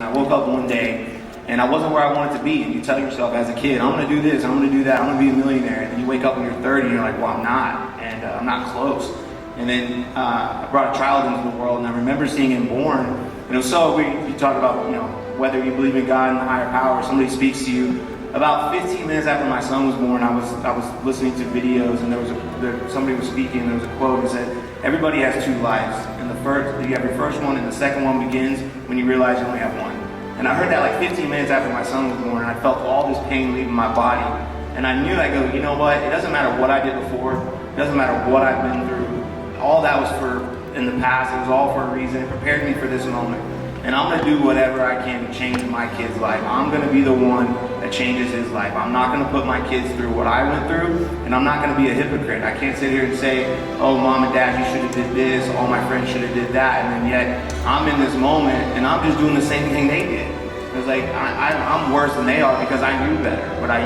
I woke up one day and I wasn't where I wanted to be, and you tell yourself as a kid, I'm going to do this, I'm going to do that, I'm going to be a millionaire, and then you wake up when you're 30 and you're like, well, I'm not, and I'm not close. And then I brought a child into the world, and I remember seeing him born, and it was so weird. You talk about, whether you believe in God and the higher power, somebody speaks to you. About 15 minutes after my son was born, I was listening to videos, and somebody was speaking, and there was a quote that said, everybody has two lives, and you have your first one, and the second one begins when you realize you only have one. And I heard that like 15 minutes after my son was born, and I felt all this pain leaving my body. And I knew, I go, you know what, it doesn't matter what I did before, it doesn't matter what I've been through, all that was in the past, it was all for a reason, it prepared me for this moment. And I'm gonna do whatever I can to change my kid's life. I'm gonna be the one that changes his life. I'm not gonna put my kids through what I went through, and I'm not gonna be a hypocrite. I can't sit here and say, oh, mom and dad, you should have did this, all my friends should have did that, and then yet I'm in this moment and I'm just doing the same thing they did. It's like, I'm worse than they are because I knew better, but I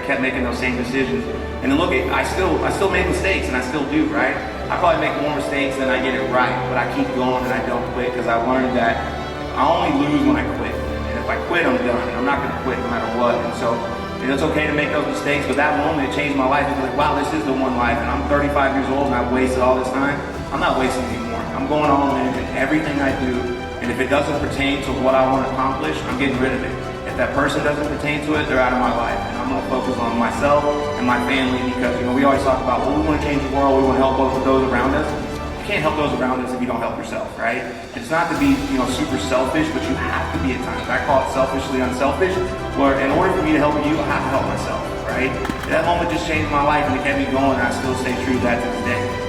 kept making those same decisions. And then look, I still make mistakes, and I still do, right? I probably make more mistakes than I get it right, but I keep going and I don't quit, because I learned that I only lose when I quit. And if I quit, I'm done, and I'm not gonna quit no matter what. And so it's okay to make those mistakes, but that moment it changed my life. It's like, wow, this is the one life, and I'm 35 years old and I've wasted all this time. I'm not wasting anymore. I'm going all in everything I do, and if it doesn't pertain to what I want to accomplish, I'm getting rid of it. If that person doesn't pertain to it, they're out of my life, and I'm gonna focus on myself and my family, because we always talk about, well, we want to change the world, we want to help both of those around us. You can't help those around us if you don't help yourself, right? It's not to be, super selfish, but you have to be at times. I call it selfishly unselfish, where in order for me to help you, I have to help myself, right? That moment just changed my life, and it kept me going, and I still stay true to that to this day.